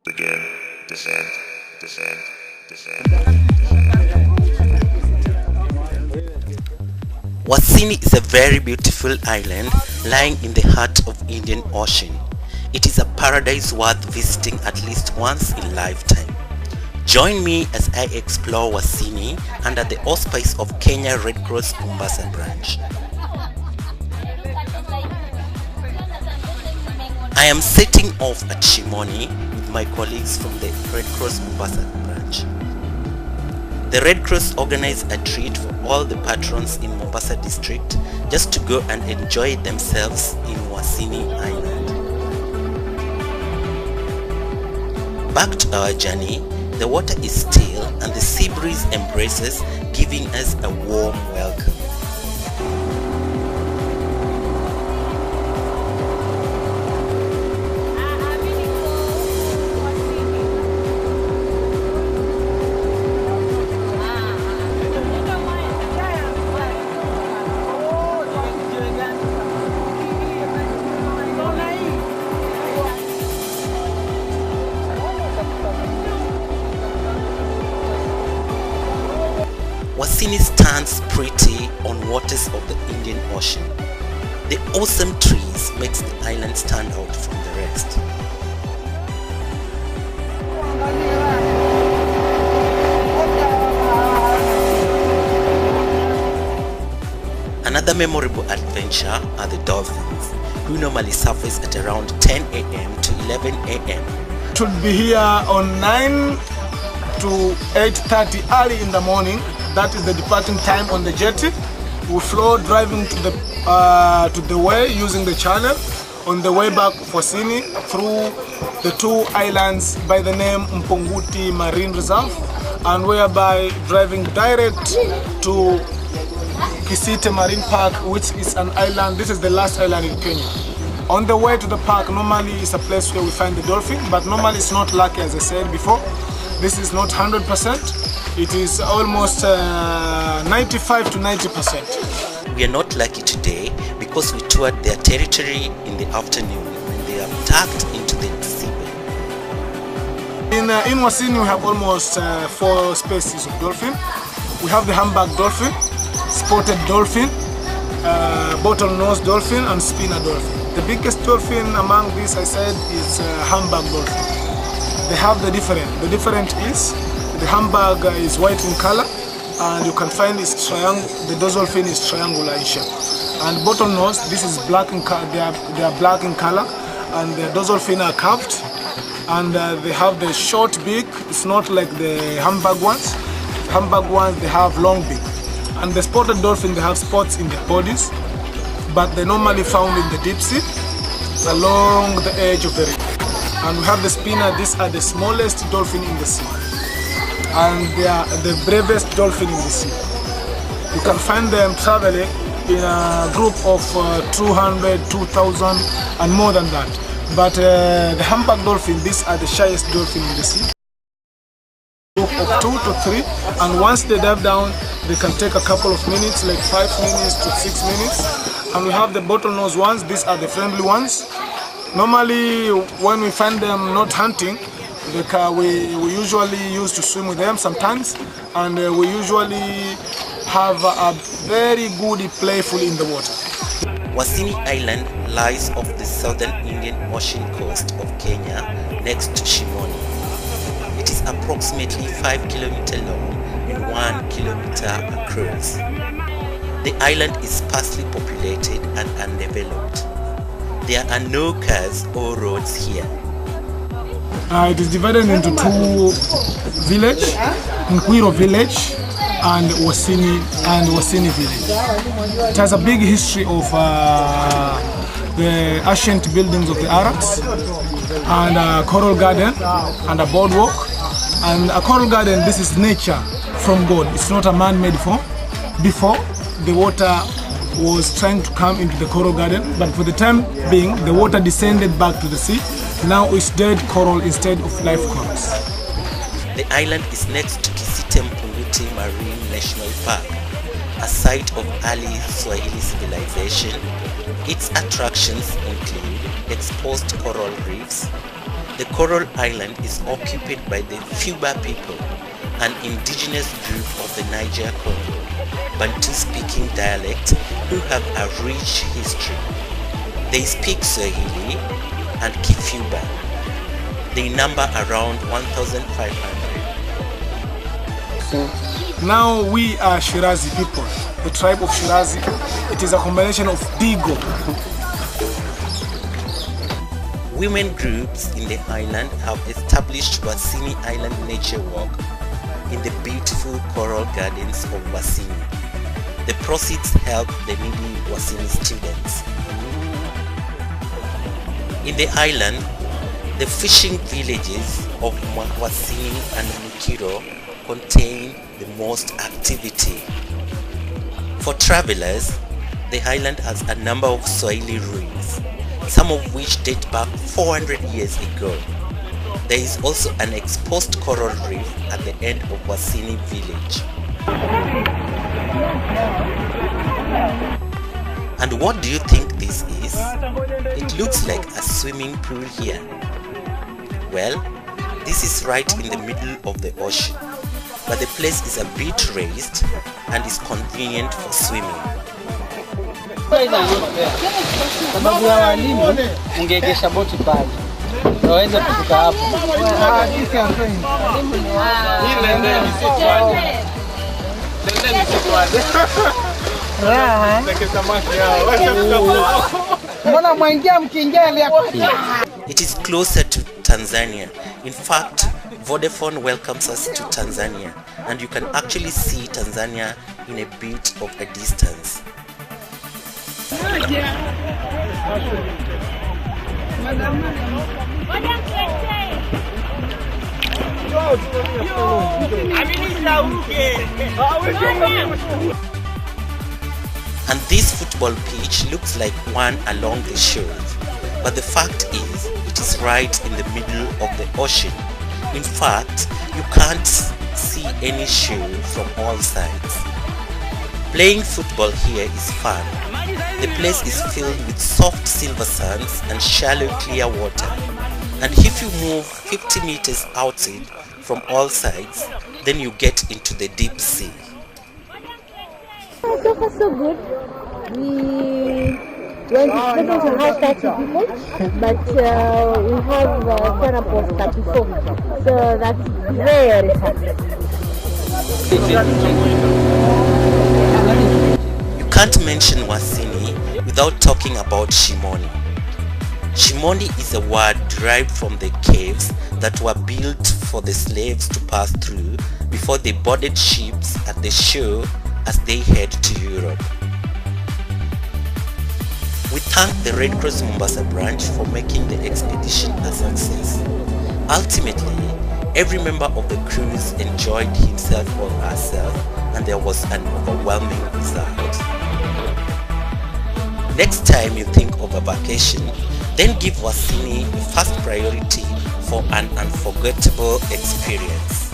Begin descent, descent, descent. Wasini is a very beautiful island lying in the heart of Indian Ocean. It is a paradise worth visiting at least once in a lifetime. Join me as I explore Wasini under the auspice of Kenya Red Cross Mombasa branch. I am setting off at Shimoni with my colleagues from the Red Cross Mombasa branch. The Red Cross organized a treat for all the patrons in Mombasa district just to go and enjoy themselves in Wasini Island. Back to our journey, the water is still and the sea breeze embraces, giving us a warm welcome. Wasini stands pretty on waters of the Indian Ocean. The awesome trees makes the island stand out from the rest. Another memorable adventure are the dolphins, who normally surface at around 10 a.m. to 11 a.m. Should be here on 9 to 8:30 early in the morning. That is the departing time on the jetty. We flow driving to the way using the channel on the way back for Wasini through the two islands by the name Mpunguti Marine Reserve, and whereby driving direct to Kisite Marine Park, which is an island. This is the last island in Kenya. On the way to the park, normally is a place where we find the dolphin, but normally it's not lucky, as I said before. This is not 100%. It is almost 95 to 90%. We are not lucky today because we toured their territory in the afternoon when they are tucked into the seabed. In Wasini we have almost 4 species of dolphin. We have the humpback dolphin, spotted dolphin, bottlenose dolphin and spinner dolphin. The biggest dolphin among these, I said, is humpback dolphin. They have the different. The different is the humpback is white in color, and you can find it's triangle. The dorsal fin is triangular in shape. And bottlenose, this is black in color. They are black in color, and the dorsal fin are curved, and they have the short beak. It's not like the humpback ones. The humpback ones, they have long beak. And the spotted dolphin, they have spots in their bodies, but they're normally found in the deep sea along the edge of the reef. And we have the spinner. These are the smallest dolphin in the sea, and they are the bravest dolphin in the sea. You can find them traveling in a group of 200, 2,000 and more than that. But the humpback dolphin, these are the shyest dolphin in the sea. Group of 2 to 3, and once they dive down, they can take a couple of minutes, like 5 minutes to 6 minutes. And we have the bottlenose ones. These are the friendly ones. Normally, when we find them not hunting, we usually used to swim with them sometimes, and we usually have a very good playful in the water. Wasini Island lies off the southern Indian Ocean coast of Kenya next to Shimoni. It is approximately 5 km long and 1 km across. The island is sparsely populated and undeveloped. There are no cars or roads here. It is divided into 2 villages, Nkwiro village and Wasini village. It has a big history of the ancient buildings of the Arabs, and a coral garden and a boardwalk. And a coral garden, this is nature from God. It's not a man-made form. Before, the water was trying to come into the coral garden, but for the time being, the water descended back to the sea. Now it's dead coral instead of live corals. The island is next to Kisite Mpunguti Marine National Park, a site of early Swahili civilization. Its attractions include exposed coral reefs, The coral island is occupied by the Fuba people, an indigenous group of the Niger Congo, Bantu-speaking dialect who have a rich history. They speak Swahili and Kifuba. They number around 1,500. Now we are Shirazi people, the tribe of Shirazi. It is a combination of Digo. Women groups in the island have established Wasini Island Nature Walk in the beautiful coral gardens of Wasini. The proceeds help the needy Wasini students. In the island, the fishing villages of Wasini and Lukiro contain the most activity. For travelers, the island has a number of Swahili ruins, some of which date back 400 years ago. There is also an exposed coral reef at the end of Wasini village. And what do you think this is? It looks like a swimming pool here. Well, this is right in the middle of the ocean, but the place is a bit raised and is convenient for swimming. Sababu ya walimu ungeegesha boti pale waweze kufika hapo. It is closer to Tanzania. In fact, Vodafone welcomes us to Tanzania, and you can actually see Tanzania in a bit of a distance. And this football pitch looks like one along the shore, but the fact is, it is right in the middle of the ocean. In fact, you can't see any shore from all sides. Playing football here is fun. The place is filled with soft silver sands and shallow clear water. And if you move 50 meters outside from all sides, then you get into the deep sea. So far so good. We went to have 30 people, but we have Sana Post 34. So that's very happy. You can't mention Wasini without talking about shimoni. Shimoni is a word derived from the caves that were built for the slaves to pass through before they boarded ships at the shore as they head to Europe. We thank the Red Cross Mombasa branch for making the expedition a success. Ultimately, every member of the cruise enjoyed himself or herself, and there was an overwhelming result. Next time you think of a vacation, then give Wasini the first priority for an unforgettable experience.